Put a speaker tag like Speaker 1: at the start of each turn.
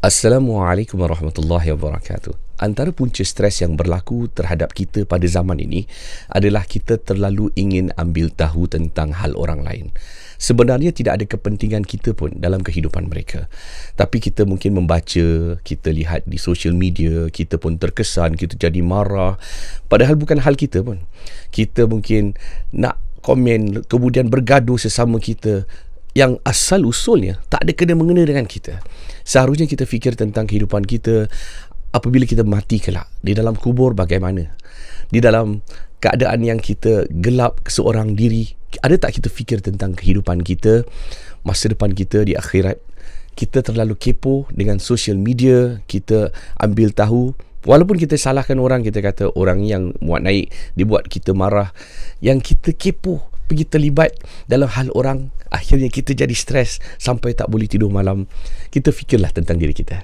Speaker 1: Assalamualaikum warahmatullahi wabarakatuh. Antara punca stres yang berlaku terhadap kita pada zaman ini adalah kita terlalu ingin ambil tahu tentang hal orang lain. Sebenarnya tidak ada kepentingan kita pun dalam kehidupan mereka. Tapi kita mungkin membaca, kita lihat di social media, kita pun terkesan, kita jadi marah. Padahal bukan hal kita pun. Kita mungkin nak komen, kemudian bergaduh sesama kita yang asal usulnya tak ada kena-mengena dengan kita. Seharusnya kita fikir tentang kehidupan kita apabila kita mati kelak. Di dalam kubur bagaimana? Di dalam keadaan yang kita gelap seorang diri, ada tak kita fikir tentang kehidupan kita, masa depan kita di akhirat? Kita terlalu kepo dengan social media, kita ambil tahu. Walaupun kita salahkan orang, kita kata orang yang muat naik, dia buat kita marah. Yang kita kepo, pergi terlibat dalam hal orang, akhirnya kita jadi stres sampai tak boleh tidur malam. Kita fikirlah tentang diri kita.